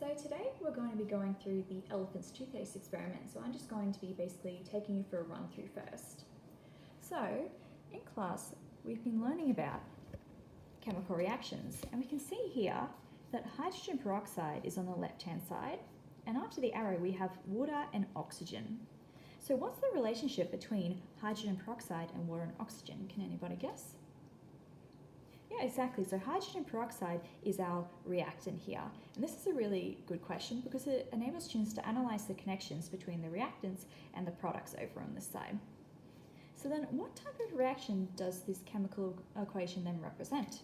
So today we're going to be going through the elephant's toothpaste experiment. So I'm just going to be basically taking you for a run through first. So in class, we've been learning about chemical reactions, and we can see here that hydrogen peroxide is on the left-hand side, and after the arrow we have water and oxygen. So what's the relationship between hydrogen peroxide and water and oxygen? Can anybody guess? Yeah, exactly. So hydrogen peroxide is our reactant here. And this is a really good question because it enables students to analyse the connections between the reactants and the products over on this side. So then what type of reaction does this chemical equation then represent?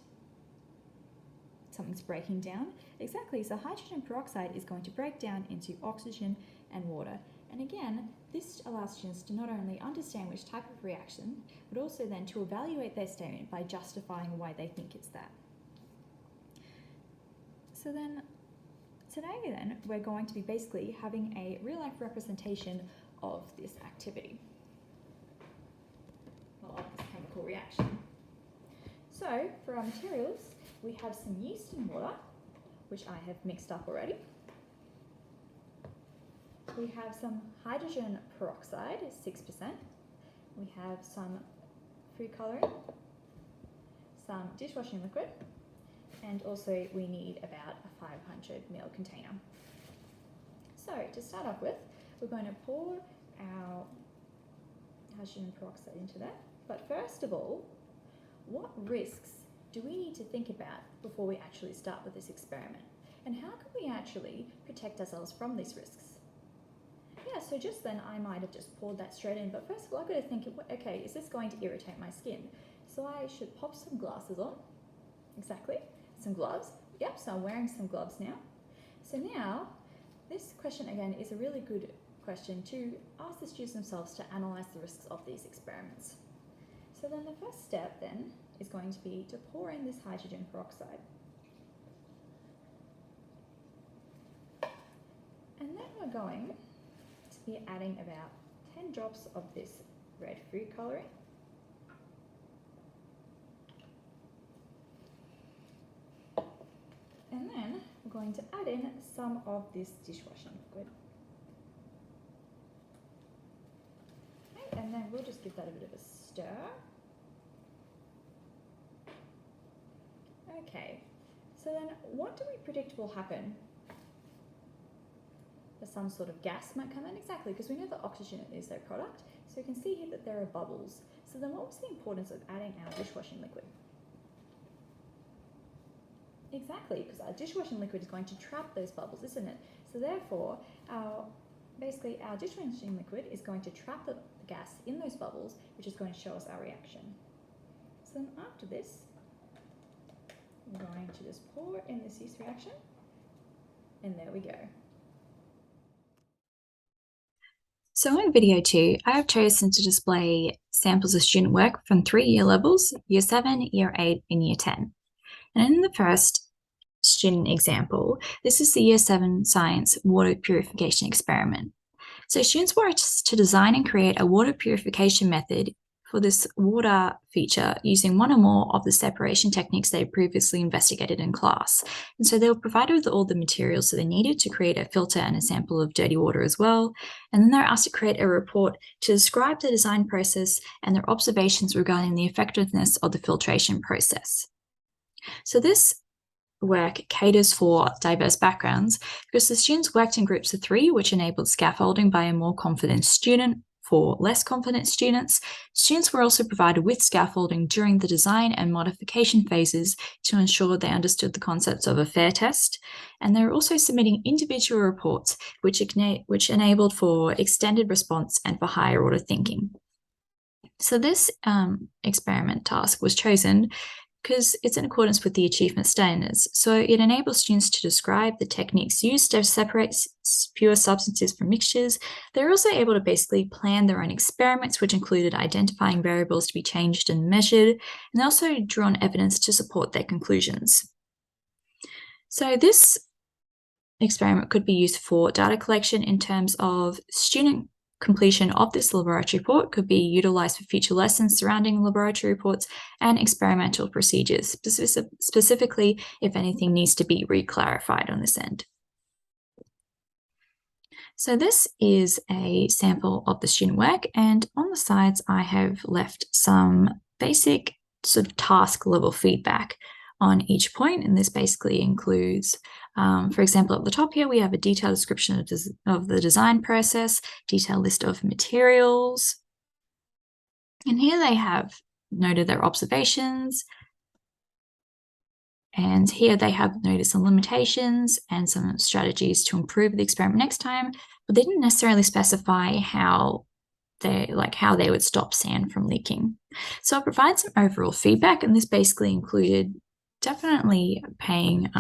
Something's breaking down? Exactly. So hydrogen peroxide is going to break down into oxygen and water. And again, this allows students to not only understand which type of reaction, but also then to evaluate their statement by justifying why they think it's that. So then, today we're going to be basically having a real-life representation of this activity, well, of this chemical reaction. So, for our materials, we have some yeast and water, which I have mixed up already. We have some hydrogen peroxide, 6%. We have some food colouring, some dishwashing liquid, and also we need about a 500ml container. So to start off with, we're going to pour our hydrogen peroxide into that. But first of all, what risks do we need to think about before we actually start with this experiment? And how can we actually protect ourselves from these risks? Yeah, so just then I might have just poured that straight in, but first of all I've got to think, okay, is this going to irritate my skin? So I should pop some glasses on. Exactly, some gloves. Yep, so I'm wearing some gloves now. So now, this question again is a really good question to ask the students themselves to analyse the risks of these experiments. So then the first step then is going to be to pour in this hydrogen peroxide. And then we're going to be adding about 10 drops of this red food colouring. And then we're going to add in some of this dishwashing liquid. Okay, and then we'll just give that a bit of a stir. Okay, so then what do we predict will happen? Some sort of gas might come in, exactly, because we know that oxygen is their product. So you can see here that there are bubbles. So then what was the importance of adding our dishwashing liquid? Exactly, because our dishwashing liquid is going to trap those bubbles, isn't it? So therefore, basically our dishwashing liquid is going to trap the gas in those bubbles, which is going to show us our reaction. So then after this, I'm going to just pour in this yeast reaction, and there we go. So in video 2, I have chosen to display samples of student work from 3 year levels, Year 7, Year 8 and Year 10. And in the first student example, this is the Year 7 Science Water Purification Experiment. So students were asked to design and create a water purification method for this water feature using one or more of the separation techniques they previously investigated in class. And so they were provided with all the materials that they needed to create a filter and a sample of dirty water as well. And then they're asked to create a report to describe the design process and their observations regarding the effectiveness of the filtration process. So this work caters for diverse backgrounds because the students worked in groups of 3, which enabled scaffolding by a more confident student. For less confident students, students were also provided with scaffolding during the design and modification phases to ensure they understood the concepts of a fair test. And they were also submitting individual reports, which enabled for extended response and for higher order thinking. So this experiment task was chosen because it's in accordance with the achievement standards. So it enables students to describe the techniques used to separate pure substances from mixtures. They're also able to basically plan their own experiments, which included identifying variables to be changed and measured, and they also drew on evidence to support their conclusions. So this experiment could be used for data collection in terms of student completion of this laboratory report could be utilised for future lessons surrounding laboratory reports and experimental procedures, specifically if anything needs to be re-clarified on this end. So this is a sample of the student work, and on the sides I have left some basic sort of task level feedback on each point, and this basically includes, for example, at the top here we have a detailed description of the design process, detailed list of materials, and here they have noted their observations, and here they have noted some limitations and some strategies to improve the experiment next time, but they didn't necessarily specify how they would stop sand from leaking. So I'll provide some overall feedback, and this basically included definitely paying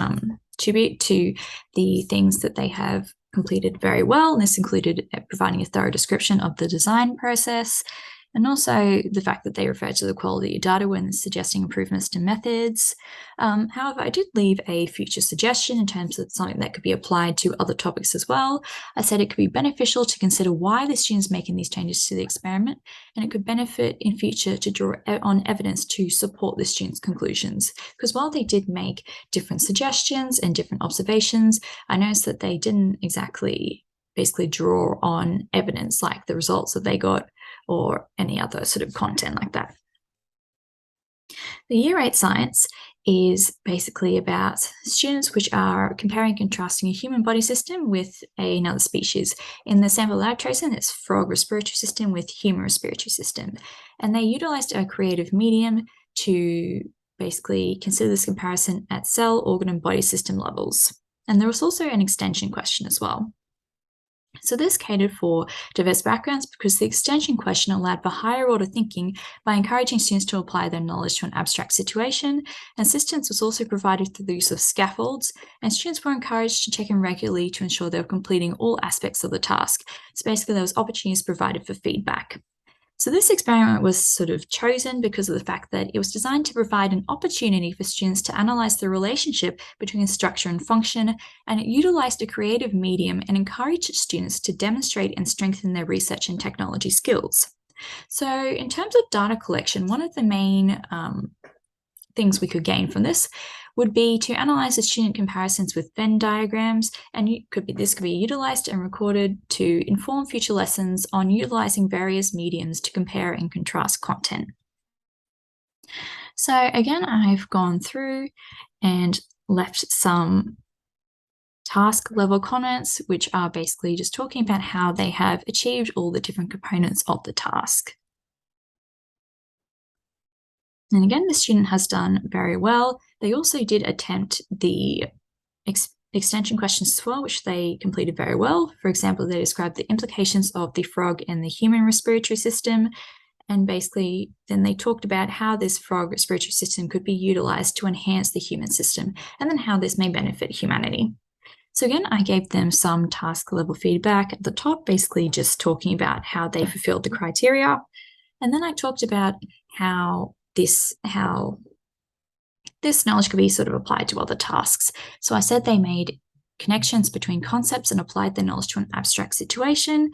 tribute to the things that they have completed very well. And this included providing a thorough description of the design process, and also the fact that they refer to the quality of data when suggesting improvements to methods. However, I did leave a future suggestion in terms of something that could be applied to other topics as well. I said it could be beneficial to consider why the student's making these changes to the experiment, and it could benefit in future to draw on evidence to support the student's conclusions. Because while they did make different suggestions and different observations, I noticed that they didn't exactly basically draw on evidence like the results that they got or any other sort of content like that. The Year 8 science is basically about students which are comparing and contrasting a human body system with another species. In the sample I've chosen, it's frog respiratory system with human respiratory system. And they utilized a creative medium to basically consider this comparison at cell, organ, and body system levels. And there was also an extension question as well. So this catered for diverse backgrounds because the extension question allowed for higher order thinking by encouraging students to apply their knowledge to an abstract situation. Assistance was also provided through the use of scaffolds, and students were encouraged to check in regularly to ensure they were completing all aspects of the task. So basically there was opportunities provided for feedback. So this experiment was sort of chosen because of the fact that it was designed to provide an opportunity for students to analyze the relationship between structure and function, and it utilized a creative medium and encouraged students to demonstrate and strengthen their research and technology skills. So in terms of data collection, one of the main things we could gain from this would be to analyze the student comparisons with Venn diagrams, and this could be utilized and recorded to inform future lessons on utilizing various mediums to compare and contrast content. So again, I've gone through and left some task level comments, which are basically just talking about how they have achieved all the different components of the task. And again, the student has done very well. They also did attempt the extension questions as well, which they completed very well. For example, they described the implications of the frog and the human respiratory system. And basically, then they talked about how this frog respiratory system could be utilized to enhance the human system, and then how this may benefit humanity. So again, I gave them some task level feedback at the top, basically just talking about how they fulfilled the criteria. And then I talked about how this knowledge could be sort of applied to other tasks. So I said they made connections between concepts and applied their knowledge to an abstract situation.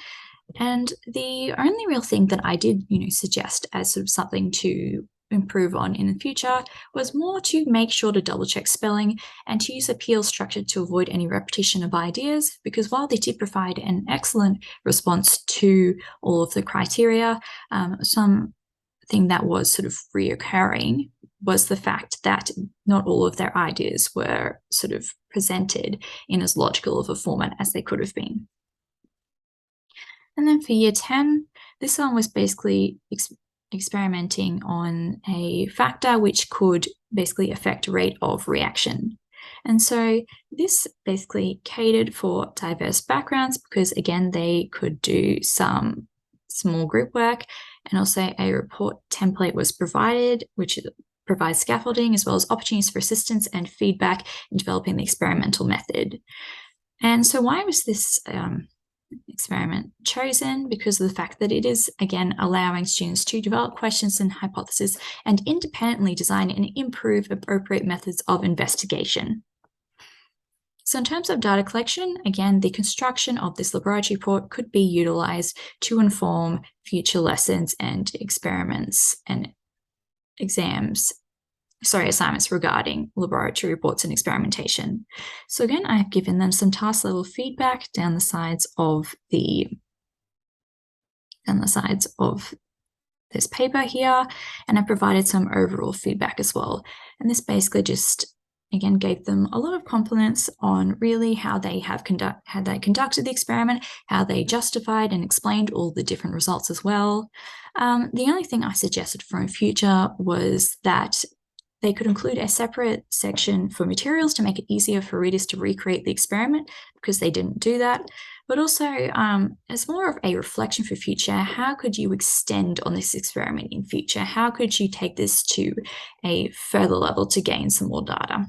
And the only real thing that I did, suggest as sort of something to improve on in the future was more to make sure to double check spelling and to use appeal structure to avoid any repetition of ideas, because while they did provide an excellent response to all of the criteria, something that was sort of reoccurring was the fact that not all of their ideas were sort of presented in as logical of a format as they could have been. And then for year 10, this one was basically experimenting on a factor which could basically affect rate of reaction. And so this basically catered for diverse backgrounds because, again, they could do some small group work, and also a report template was provided, which provides scaffolding as well as opportunities for assistance and feedback in developing the experimental method. And so why was this experiment chosen? Because of the fact that it is, again, allowing students to develop questions and hypotheses and independently design and improve appropriate methods of investigation. So in terms of data collection, again, the construction of this laboratory report could be utilized to inform future lessons and experiments and exams. assignments regarding laboratory reports and experimentation. So again, I have given them some task level feedback down the sides of this paper here, and I provided some overall feedback as well. And this basically just again gave them a lot of compliments on really how they conducted the experiment, how they justified and explained all the different results as well. The only thing I suggested for in future was that they could include a separate section for materials to make it easier for readers to recreate the experiment, because they didn't do that. But also, as more of a reflection for future, how could you extend on this experiment in future? How could you take this to a further level to gain some more data?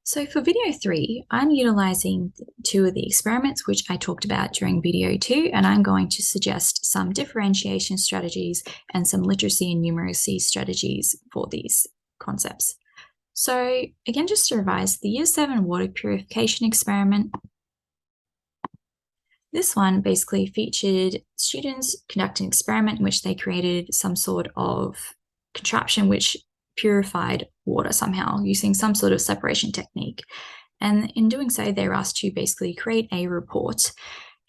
So for video 3, I'm utilizing 2 of the experiments which I talked about during video 2, and I'm going to suggest some differentiation strategies and some literacy and numeracy strategies for these concepts. So again, just to revise, the Year 7 water purification experiment, this one basically featured students conducting an experiment in which they created some sort of contraption which purified water somehow using some sort of separation technique. And in doing so, they were asked to basically create a report.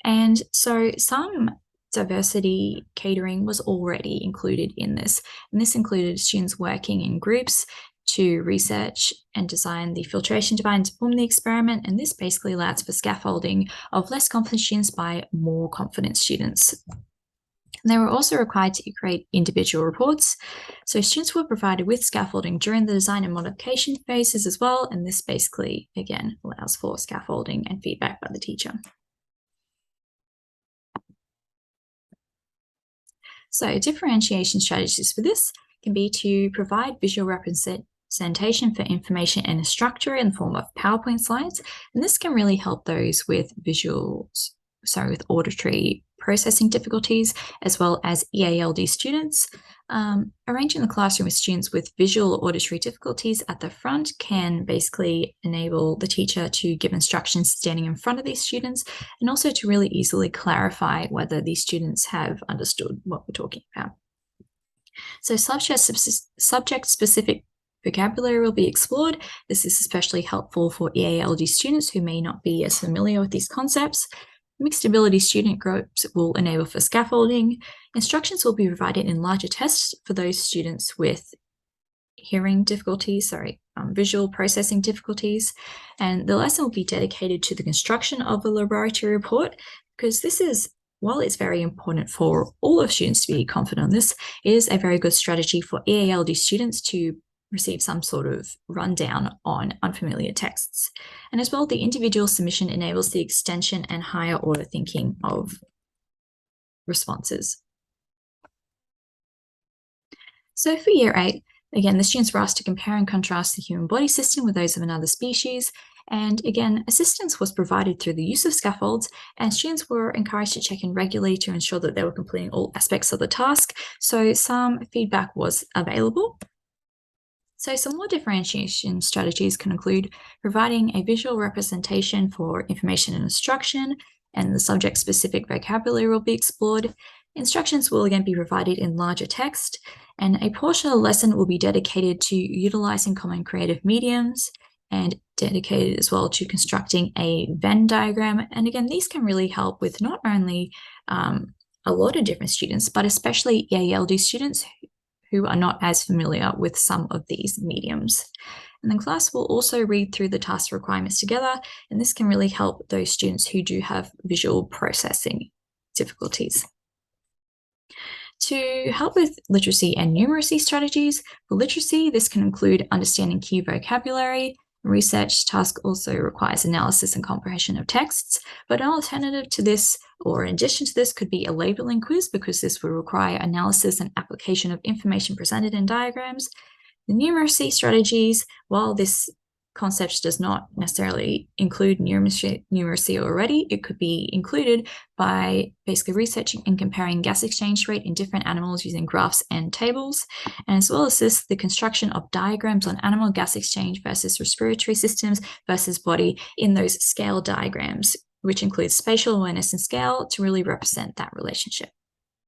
And so some diversity catering was already included in this. And this included students working in groups to research and design the filtration device to perform the experiment. And this basically allows for scaffolding of less confident students by more confident students. And they were also required to create individual reports. So students were provided with scaffolding during the design and modification phases as well. And this basically, again, allows for scaffolding and feedback by the teacher. So differentiation strategies for this can be to provide visual representation for information in a structure in the form of PowerPoint slides. And this can really help those with with auditory processing difficulties, as well as EALD students. Arranging the classroom with students with visual or auditory difficulties at the front can basically enable the teacher to give instructions standing in front of these students, and also to really easily clarify whether these students have understood what we're talking about. So subject-specific vocabulary will be explored. This is especially helpful for EALD students who may not be as familiar with these concepts. Mixed ability student groups will enable for scaffolding. Instructions will be provided in larger tests for those students with hearing difficulties, visual processing difficulties. And the lesson will be dedicated to the construction of a laboratory report, because this is, while it's very important for all of students to be confident on this, it is a very good strategy for EALD students to receive some sort of rundown on unfamiliar texts. And as well, the individual submission enables the extension and higher order thinking of responses. So for year 8, again, the students were asked to compare and contrast the human body system with those of another species. And again, assistance was provided through the use of scaffolds, and students were encouraged to check in regularly to ensure that they were completing all aspects of the task. So some feedback was available. So some more differentiation strategies can include providing a visual representation for information and instruction, and the subject-specific vocabulary will be explored. Instructions will again be provided in larger text, and a portion of the lesson will be dedicated to utilizing common creative mediums and dedicated as well to constructing a Venn diagram. And again, these can really help with not only a lot of different students, but especially EALD students who are not as familiar with some of these mediums. And then class will also read through the task requirements together, and this can really help those students who do have visual processing difficulties. To help with literacy and numeracy strategies, for literacy, this can include understanding key vocabulary. Research task also requires analysis and comprehension of texts, but an alternative to this, or in addition to this, could be a labeling quiz, because this will require analysis and application of information presented in diagrams. The numeracy strategies, while this concept does not necessarily include numeracy already, it could be included by basically researching and comparing gas exchange rate in different animals using graphs and tables, and as well as this, the construction of diagrams on animal gas exchange versus respiratory systems versus body in those scale diagrams, which includes spatial awareness and scale to really represent that relationship.